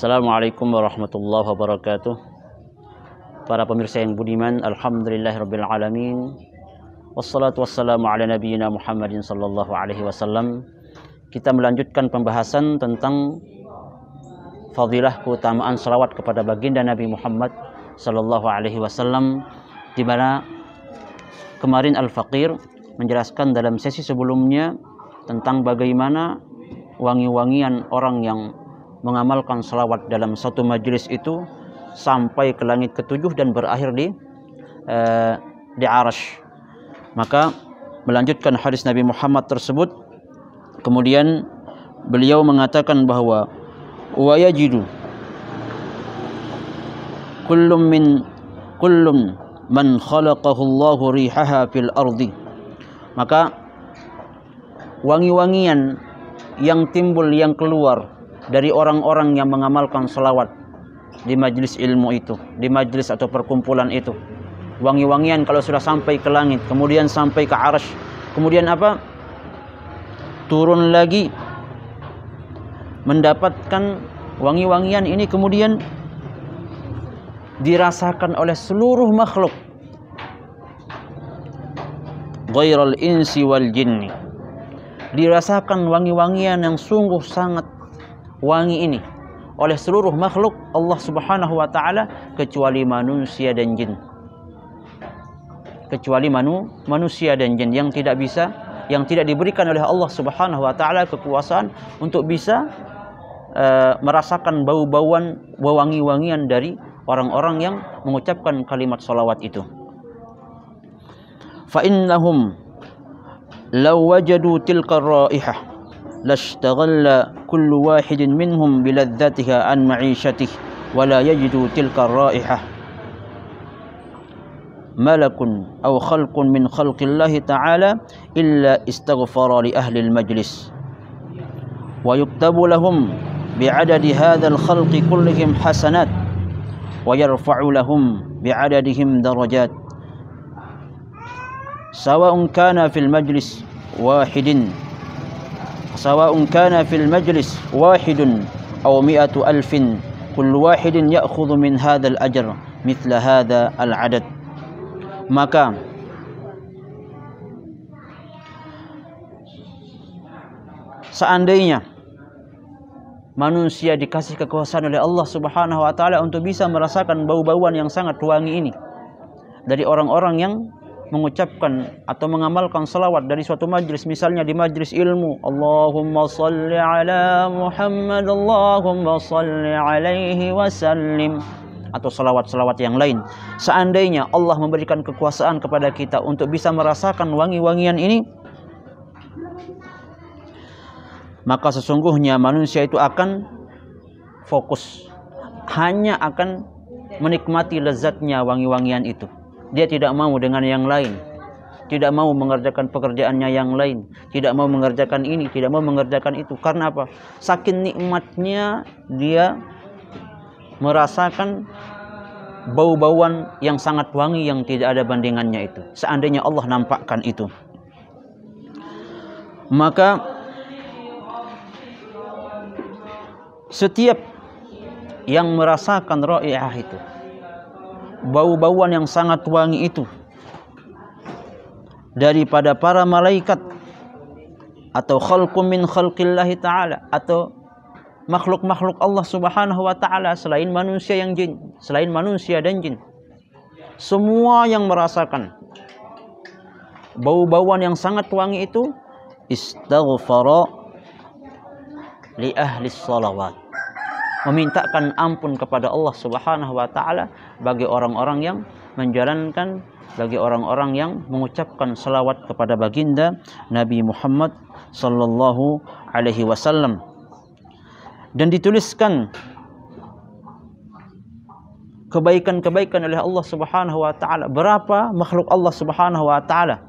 Assalamualaikum warahmatullahi wabarakatuh. Para pemirsa yang budiman, alhamdulillahirabbil alamin. Wassalatu wassalamu ala nabiyyina Muhammadin sallallahu alaihi wasallam. Kita melanjutkan pembahasan tentang fadilah keutamaan salawat kepada baginda Nabi Muhammad sallallahu alaihi wasallam, di mana kemarin Al-Faqir menjelaskan dalam sesi sebelumnya tentang bagaimana wangi-wangian orang yang mengamalkan salawat dalam satu majelis itu sampai ke langit ketujuh dan berakhir di Arash. Maka melanjutkan hadis Nabi Muhammad tersebut, kemudian beliau mengatakan bahwa wa yajidu kullum man khalaqahu Allahu rihaha fil ardi. Maka wangi-wangian yang timbul, yang keluar dari orang-orang yang mengamalkan salawat di majlis ilmu itu, di majlis atau perkumpulan itu, wangi-wangian kalau sudah sampai ke langit, kemudian sampai ke Arash, kemudian apa? Turun lagi, mendapatkan wangi-wangian ini kemudian dirasakan oleh seluruh makhluk, ghairal insi wal jinni. Dirasakan wangi-wangian yang sungguh sangat wangi ini oleh seluruh makhluk Allah Subhanahu wa taala kecuali manusia dan jin. Kecuali manusia dan jin yang tidak bisa, yang tidak diberikan oleh Allah Subhanahu wa taala kekuasaan untuk bisa merasakan bau-bauan, wangi-wangian dari orang-orang yang mengucapkan kalimat salawat itu. Fa innahum law wajadu tilka raihah lashtaghala kullu wahidin minhum biladzatiha an ma'ishatih wa la yajidu tilka raihah malakun aw khalqun min khalqillahi ta'ala illa istaghfara li ahli al-majlis wa yuktabu lahum bi'adadi hadzal khalqi kullihim hasanat wa yarfa'u lahum bi'adadihim darajat sawa'un kana fil majlis wahidin سواء كان في المجلس واحد أو 100,000 كل واحد يأخذ من هذا الأجر مثل هذا العدد. Maka seandainya manusia dikasih kekuasaan oleh Allah Subhanahu wa taala untuk bisa merasakan bau-bauan yang sangat wangi ini dari orang-orang yang mengucapkan atau mengamalkan salawat dari suatu majlis, misalnya di majlis ilmu, Allahumma salli ala Muhammad, Allahumma salli alaihi wasallim, atau salawat-salawat yang lain. Seandainya Allah memberikan kekuasaan kepada kita untuk bisa merasakan wangi-wangian ini, maka sesungguhnya manusia itu akan fokus, hanya akan menikmati lezatnya wangi-wangian itu. Dia tidak mau dengan yang lain, tidak mau mengerjakan pekerjaannya yang lain, tidak mau mengerjakan ini, tidak mau mengerjakan itu. Karena apa? Saking nikmatnya dia merasakan bau-bauan yang sangat wangi yang tidak ada bandingannya itu. Seandainya Allah nampakkan itu, maka setiap yang merasakan raihah itu, bau-bauan yang sangat wangi itu daripada para malaikat atau khalqum min khalqillahi ta'ala, atau makhluk-makhluk Allah Subhanahu wa taala selain manusia yang jin, selain manusia dan jin, semua yang merasakan bau-bauan yang sangat wangi itu, istaghfara li ahli shalawat, memintakan ampun kepada Allah Subhanahu wa taala bagi orang-orang yang menjalankan, bagi orang-orang yang mengucapkan salawat kepada baginda Nabi Muhammad sallallahu alaihi wasallam. Dan dituliskan kebaikan-kebaikan oleh Allah Subhanahu wa taala. Berapa makhluk Allah Subhanahu wa taala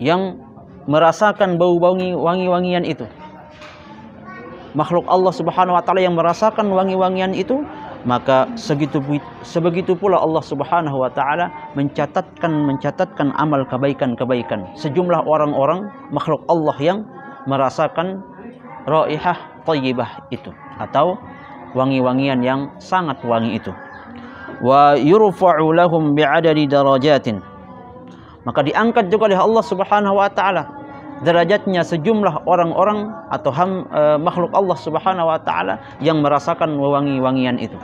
yang merasakan bau-bau wangi-wangian itu? Makhluk Allah Subhanahu wa taala yang merasakan wangi-wangian itu, maka sebegitu pula Allah Subhanahu wa taala mencatatkan amal kebaikan-kebaikan sejumlah orang-orang makhluk Allah yang merasakan raihah thayyibah itu, atau wangi-wangian yang sangat wangi itu. Wa yurfa'u lahum bi'adadi darajatin, maka diangkat juga oleh Allah Subhanahu wa taala derajatnya sejumlah orang-orang atau makhluk Allah Subhanahu wa taala yang merasakan wangi-wangian itu.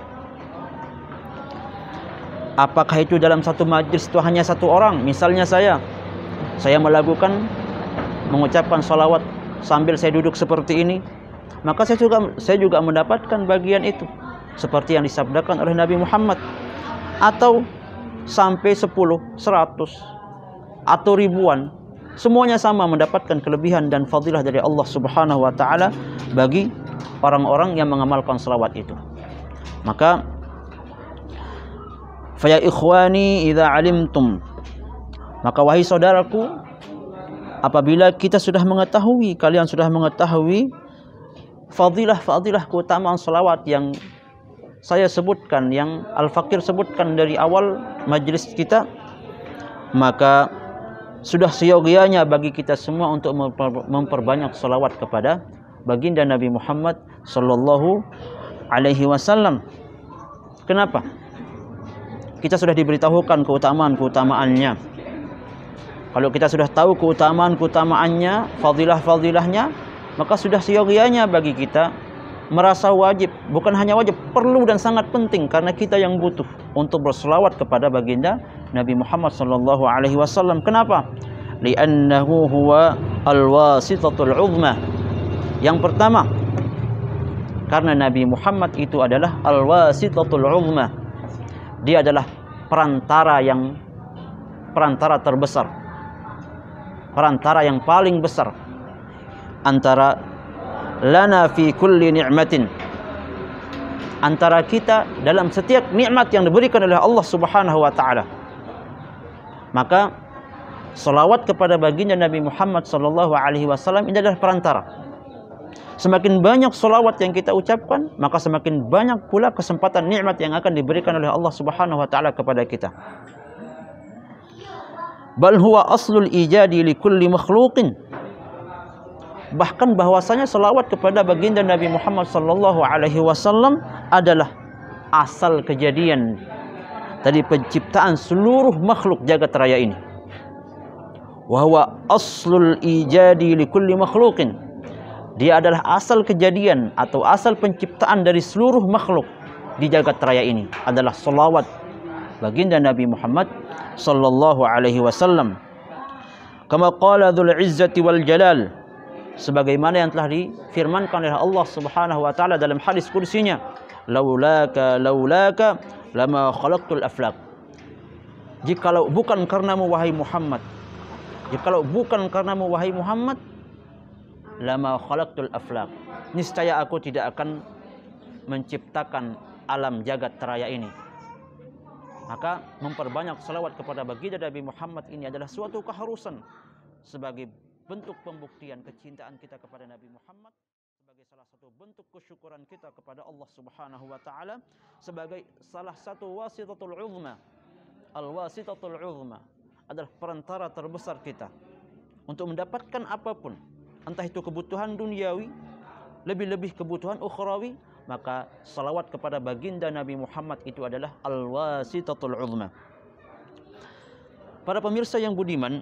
Apakah itu dalam satu majlis itu hanya satu orang? Misalnya saya melakukan mengucapkan salawat sambil saya duduk seperti ini, maka saya juga mendapatkan bagian itu seperti yang disabdakan oleh Nabi Muhammad. Atau sampai 10, 100 atau ribuan, semuanya sama mendapatkan kelebihan dan fadilah dari Allah Subhanahu wa taala bagi orang-orang yang mengamalkan salawat itu. Maka fa ya ikhwani idza alimtum, maka wahai saudaraku, apabila kita sudah mengetahui, kalian sudah mengetahui fadilah-fadilah keutamaan salawat yang saya sebutkan, yang Al-Fakir sebutkan dari awal majlis kita, maka sudah seyogianya bagi kita semua untuk memperbanyak salawat kepada baginda Nabi Muhammad sallallahu alaihi wasallam. Kenapa? Kita sudah diberitahukan keutamaan-keutamaannya. Kalau kita sudah tahu keutamaan-keutamaannya, fadilah-fadilahnya, maka sudah seyogianya bagi kita merasa wajib, bukan hanya wajib, perlu dan sangat penting, karena kita yang butuh untuk berselawat kepada baginda Nabi Muhammad sallallahu alaihi wasallam. Kenapa? Li'annahu huwa al-wasitatul 'uzma. Yang pertama, karena Nabi Muhammad itu adalah al-wasitatul 'uzma. Dia adalah perantara terbesar, perantara yang paling besar antara lana fi kulli ni'matin, antara kita dalam setiap nikmat yang diberikan oleh Allah Subhanahu wa taala. Maka salawat kepada baginda Nabi Muhammad sallallahu alaihi wasallam ini adalah perantara. Semakin banyak salawat yang kita ucapkan, maka semakin banyak pula kesempatan nikmat yang akan diberikan oleh Allah Subhanahu wa taala kepada kita. Bal huwa aslul ijadi li kulli makhluqin. Bahkan bahwasanya salawat kepada baginda Nabi Muhammad sallallahu alaihi wasallam adalah asal kejadian dari penciptaan seluruh makhluk jagat raya ini. Wa huwa aslul ijadi li kulli makhluqin. Dia adalah asal kejadian atau asal penciptaan dari seluruh makhluk di jagat raya ini, adalah salawat baginda Nabi Muhammad sallallahu alaihi wasallam. Kama qala dzul izzati wal jalal, sebagaimana yang telah difirmankan oleh Allah Subhanahu wa taala dalam hadis kursinya, laulaka lama khalaqtul aflaq. Jikalau bukan karenamu wahai Muhammad, jikalau bukan karenamu wahai Muhammad, lama khalaqtul aflaq, niscaya aku tidak akan menciptakan alam jagat raya ini. Maka memperbanyak salawat kepada baginda Nabi Muhammad ini adalah suatu keharusan sebagai bentuk pembuktian kecintaan kita kepada Nabi Muhammad, sebagai salah satu bentuk kesyukuran kita kepada Allah Subhanahu wa taala, sebagai salah satu wasitatul uzma. Al-wasitatul uzma adalah perantara terbesar kita untuk mendapatkan apapun, entah itu kebutuhan duniawi, lebih-lebih kebutuhan ukhrawi, maka salawat kepada baginda Nabi Muhammad itu adalah al-wasitatul uzma. Para pemirsa yang budiman,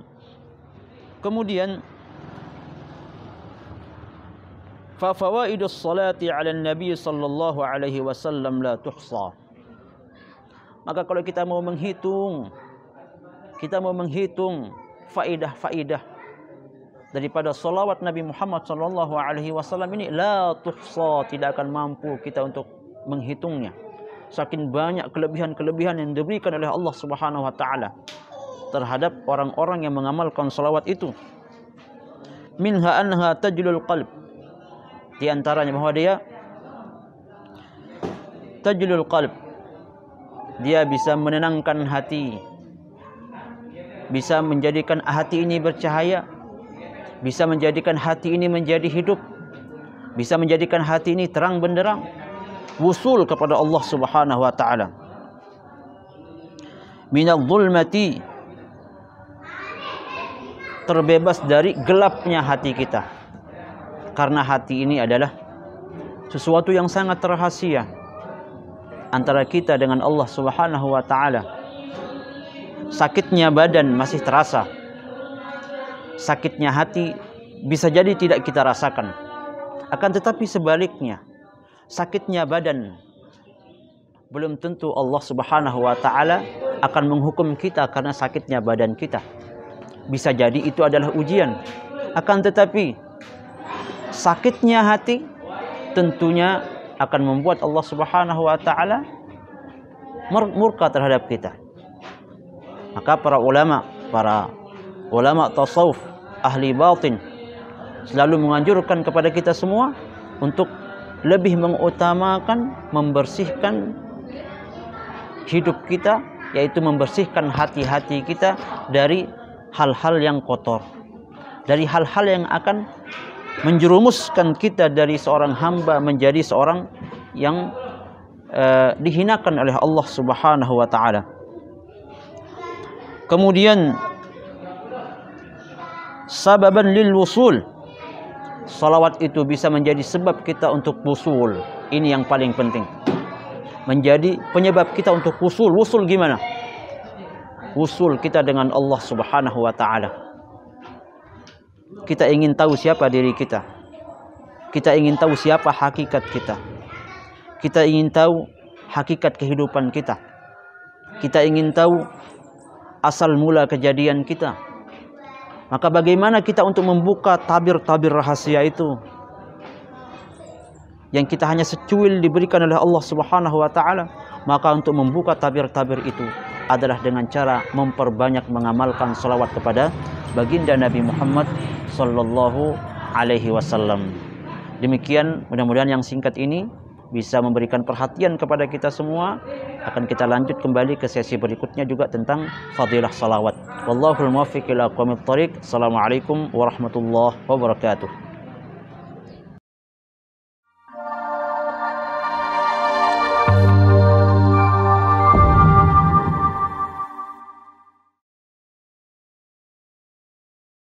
kemudian fa fawaidus salati 'alan nabi sallallahu alaihi wasallam la tuhsa. Maka kalau kita mau menghitung faidah-faidah daripada salawat Nabi Muhammad sallallahu alaihi wasallam ini, la tuhsa, tidak akan mampu kita untuk menghitungnya. Saking banyak kelebihan-kelebihan yang diberikan oleh Allah Subhanahu wa taala terhadap orang-orang yang mengamalkan salawat itu. Minha anha tajlul qalb, di antaranya bahwa dia tajlul qalb, dia bisa menenangkan hati, bisa menjadikan hati ini bercahaya, bisa menjadikan hati ini menjadi hidup, bisa menjadikan hati ini terang benderang, wusul kepada Allah Subhanahu wa taala. Minadh dhulmati, terbebas dari gelapnya hati kita. Karena hati ini adalah sesuatu yang sangat rahasia antara kita dengan Allah Subhanahu wa taala. Sakitnya badan masih terasa, sakitnya hati bisa jadi tidak kita rasakan. Akan tetapi sebaliknya, sakitnya badan belum tentu Allah Subhanahu wa taala akan menghukum kita karena sakitnya badan kita. Bisa jadi itu adalah ujian. Akan tetapi sakitnya hati tentunya akan membuat Allah Subhanahu wa taala murka terhadap kita. Maka para ulama tasawuf, ahli batin selalu menganjurkan kepada kita semua untuk lebih mengutamakan membersihkan hidup kita, yaitu membersihkan hati-hati kita dari hal-hal yang kotor, dari hal-hal yang akan menjerumuskan kita dari seorang hamba menjadi seorang yang dihinakan oleh Allah Subhanahu wa taala. Kemudian sababan lil wusul, salawat itu bisa menjadi sebab kita untuk wusul. Ini yang paling penting, menjadi penyebab kita untuk wusul. Wusul gimana? Wusul kita dengan Allah Subhanahu wa taala. Kita ingin tahu siapa diri kita. Kita ingin tahu siapa hakikat kita. Kita ingin tahu hakikat kehidupan kita. Kita ingin tahu asal mula kejadian kita. Maka bagaimana kita untuk membuka tabir-tabir rahasia itu yang kita hanya secuil diberikan oleh Allah Subhanahu wa taala? Maka untuk membuka tabir-tabir itu adalah dengan cara memperbanyak mengamalkan salawat kepada baginda Nabi Muhammad sallallahu alaihi wasallam. Demikian, mudah-mudahan yang singkat ini bisa memberikan perhatian kepada kita semua. Akan kita lanjut kembali ke sesi berikutnya juga tentang fadilah salawat. Wallahul muwaffiq ila aqwamit thoriq. Assalamualaikum warahmatullahi wabarakatuh.